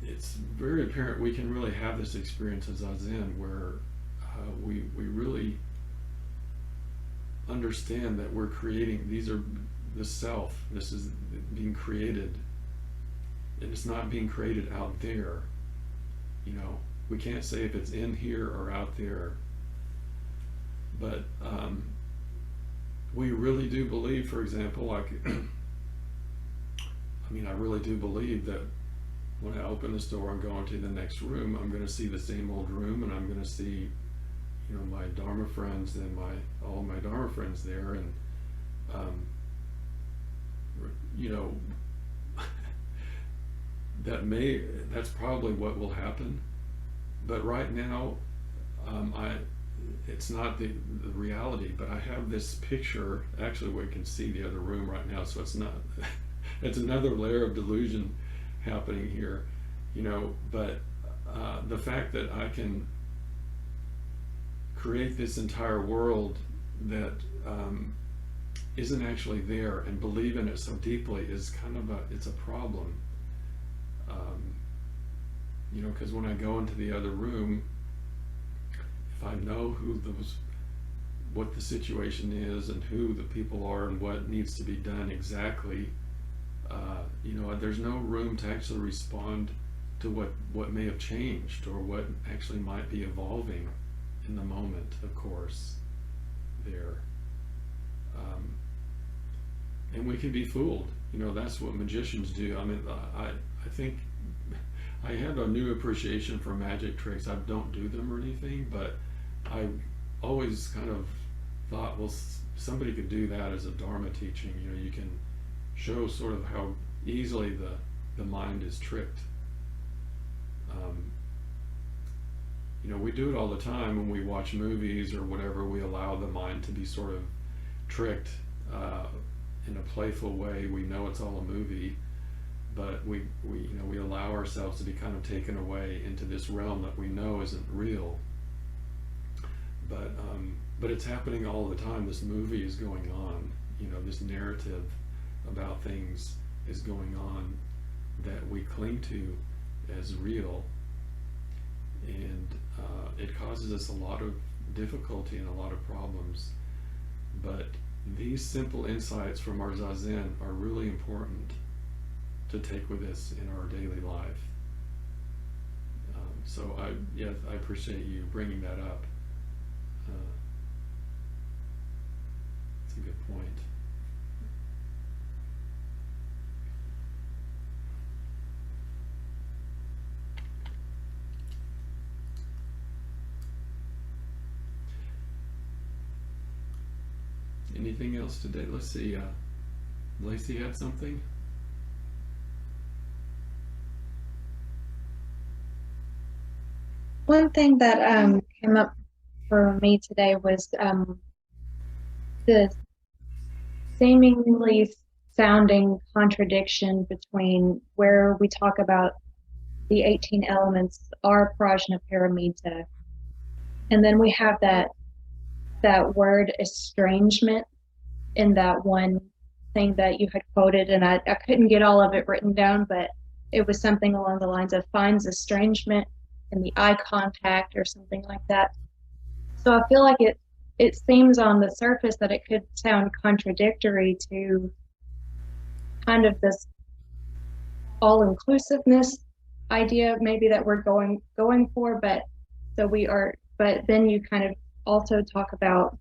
it's very apparent we can really have this experience as Zazen, where we really understand that we're creating, the self, this is being created, and it's not being created out there. We can't say if it's in here or out there, but we really do believe, for example, like I really do believe that when I open this door and go into the next room, I'm going to see the same old room, and I'm going to see my Dharma friends and all my Dharma friends there, and that's probably what will happen. But right now, it's not the reality. But I have this picture. Actually, we can see the other room right now, so it's not. It's another layer of delusion happening here, But the fact that I can create this entire world that isn't actually there, and believe in it so deeply, is kind of it's a problem. Because when I go into the other room, if I know what the situation is, and who the people are, and what needs to be done exactly, there's no room to actually respond to what may have changed, or what actually might be evolving in the moment, of course, there. And we can be fooled. That's what magicians do. I think I have a new appreciation for magic tricks. I don't do them or anything, but I always kind of thought, well, somebody could do that as a Dharma teaching. You can show sort of how easily the mind is tricked. We do it all the time when we watch movies or whatever. We allow the mind to be sort of tricked in a playful way. We know it's all a movie, but we allow ourselves to be kind of taken away into this realm that we know isn't real. But it's happening all the time. This movie is going on. This narrative about things is going on that we cling to as real, and it causes us a lot of difficulty and a lot of problems. But these simple insights from our Zazen are really important to take with us in our daily life. So I appreciate you bringing that up. It's a good point. anything else today? Let's see. Lacey had something. One thing that came up for me today was the seemingly sounding contradiction between where we talk about the 18 elements are prajna paramita, and then we have that word estrangement in that one thing that you had quoted, and I couldn't get all of it written down, but it was something along the lines of finds estrangement in the eye contact or something like that. So I feel like it seems on the surface that it could sound contradictory to kind of this all-inclusiveness idea maybe that we're going for, but so we are, but then you kind of also talk about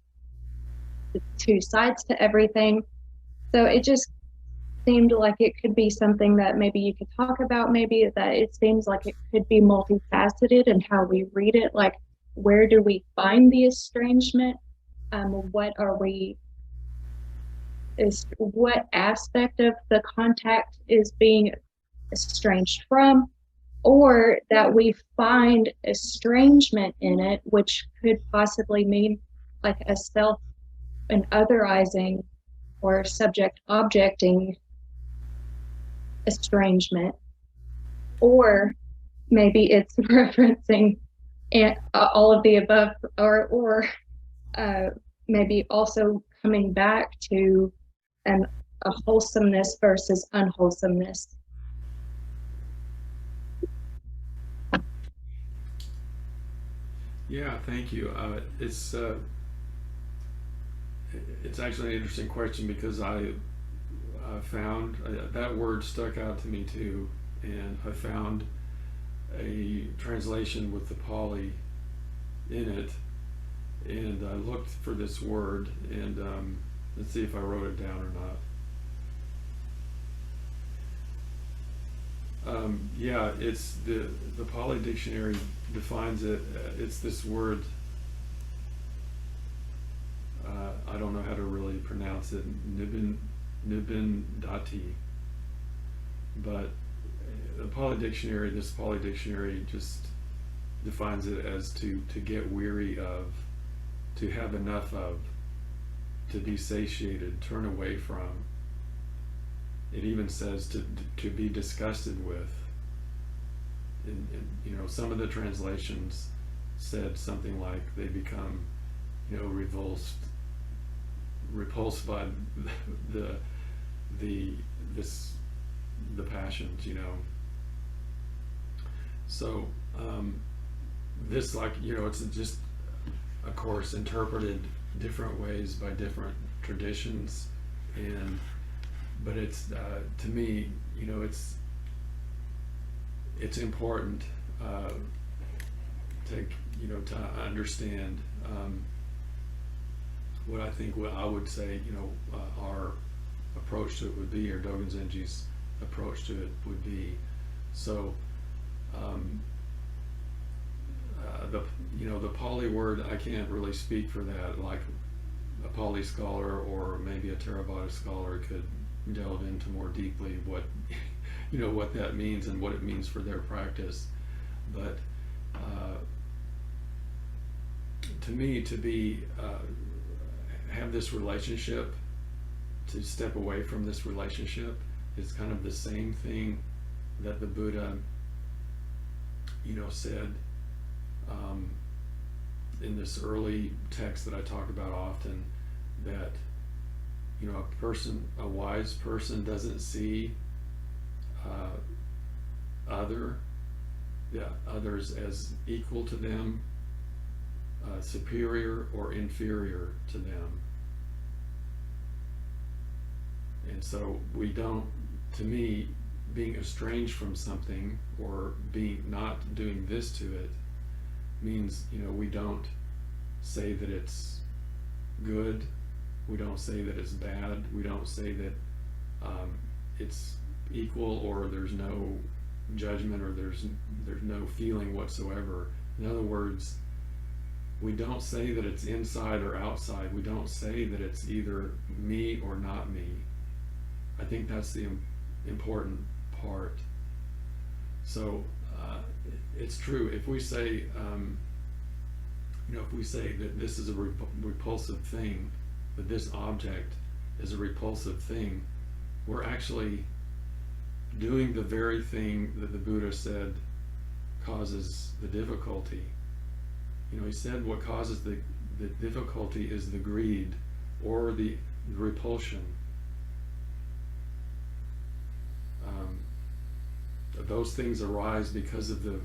the two sides to everything. So it just seemed like it could be something that maybe you could talk about, maybe that it seems like it could be multifaceted in how we read it, like where do we find the estrangement, what are we is what aspect of the contact is being estranged from, or that we find estrangement in it, which could possibly mean like a self and otherizing or subject objecting estrangement, or maybe it's referencing all of the above, or maybe also coming back to a wholesomeness versus unwholesomeness. Yeah, thank you. It's actually an interesting question because I found that word stuck out to me too, and I found a translation with the Pali in it, and I looked for this word, and let's see if I wrote it down or not. Yeah, it's the Pali dictionary defines it. It's this word. I don't know how to really pronounce it. Nibindati. But this Pali dictionary just defines it as to get weary of, to have enough of, to be satiated, turn away from. It even says to be disgusted with. And some of the translations said something like they become, repulsed by the passions, So this, it's just, of course, interpreted different ways by different traditions, but it's to me, it's important to understand what I think, what I would say, our approach to it would be, or Dogen Zenji's approach to it would be. So, the Pali word, I can't really speak for that. Like a Pali scholar or maybe a Theravada scholar could delve into more deeply what, what that means and what it means for their practice. But to me, to be have this relationship, to step away from this relationship, is kind of the same thing that the Buddha, said in this early text that I talk about often, that a wise person doesn't see others as equal to them, superior or inferior to them. And so we don't, to me, being estranged from something or being not doing this to it means, we don't say that it's good, we don't say that it's bad, we don't say that it's equal, or there's no judgment, or there's no feeling whatsoever. In other words, we don't say that it's inside or outside. We don't say that it's either me or not me. I think that's the important part. So it's true. If we say, if we say that this is a repulsive thing, that this object is a repulsive thing, we're actually doing the very thing that the Buddha said causes the difficulty. He said what causes the difficulty is the greed or the repulsion. Those things arise because of the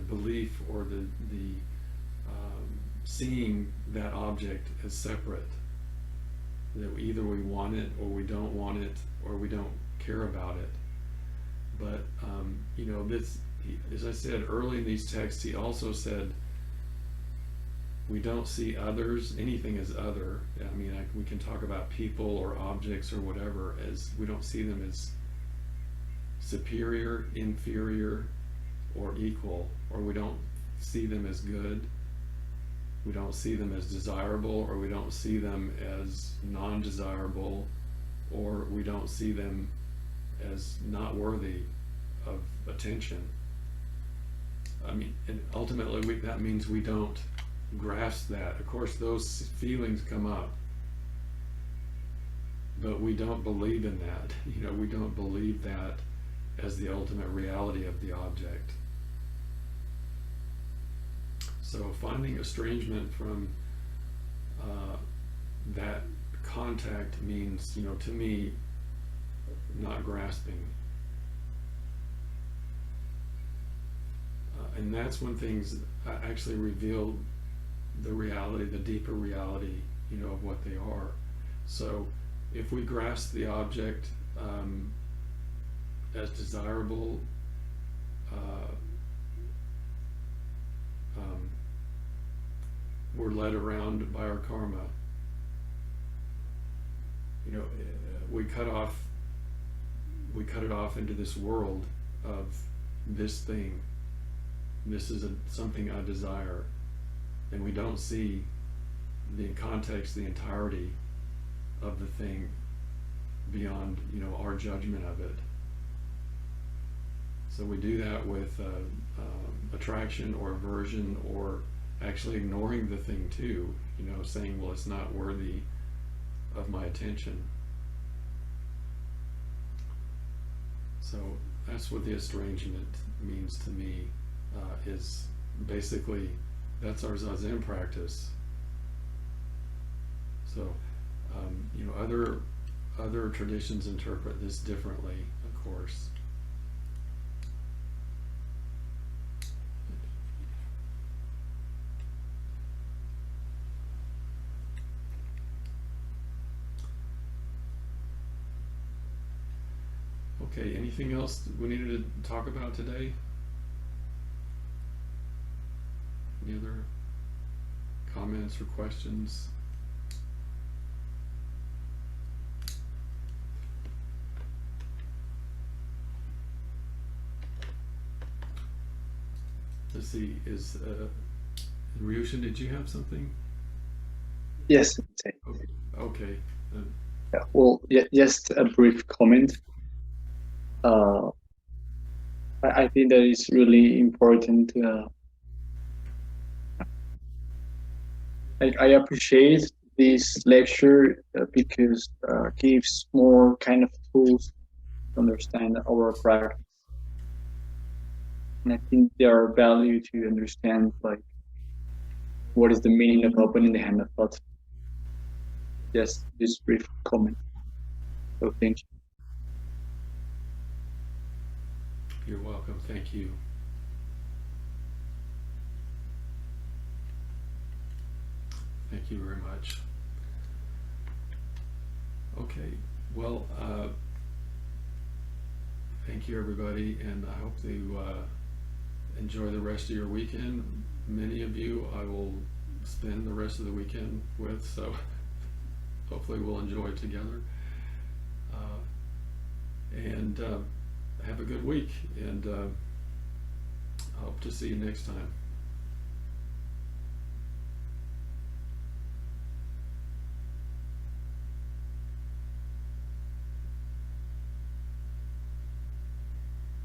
belief or the seeing that object as separate. That either we want it or we don't want it, or we don't care about it. But this, as I said early in these texts, he also said we don't see others, anything as other. I mean, we can talk about people or objects or whatever, as we don't see them as superior, inferior, or equal, or we don't see them as good. We don't see them as desirable, or we don't see them as non-desirable, or we don't see them as not worthy of attention. I mean, and ultimately that means we don't grasp that. Of course, those feelings come up, but we don't believe in that. We don't believe that as the ultimate reality of the object. So finding estrangement from that contact means, to me, not grasping. And that's when things actually reveal the reality, the deeper reality, of what they are. So if we grasp the object as desirable, we're led around by our karma. We cut it off into this world of this thing. This is something I desire, and we don't see the context, the entirety of the thing beyond our judgment of it. So we do that with attraction or aversion, or actually ignoring the thing too, saying, well, it's not worthy of my attention. So that's what the estrangement means to me, is basically, that's our Zazen practice. So, other traditions interpret this differently, of course. Okay, anything else we needed to talk about today? Any other comments or questions? Let's see, Ryushin, did you have something? Yes. Okay. Yeah, well, just a brief comment. I think that it's really important. I appreciate this lecture because gives more kind of tools to understand our practice. And I think they are value to understand, like, what is the meaning of opening the hand of thought. Just this brief comment. So thank you. You're welcome. Thank you. Thank you very much. Okay. Well, thank you, everybody, and I hope you enjoy the rest of your weekend. Many of you I will spend the rest of the weekend with, so hopefully we'll enjoy it together. And have a good week, and I hope to see you next time.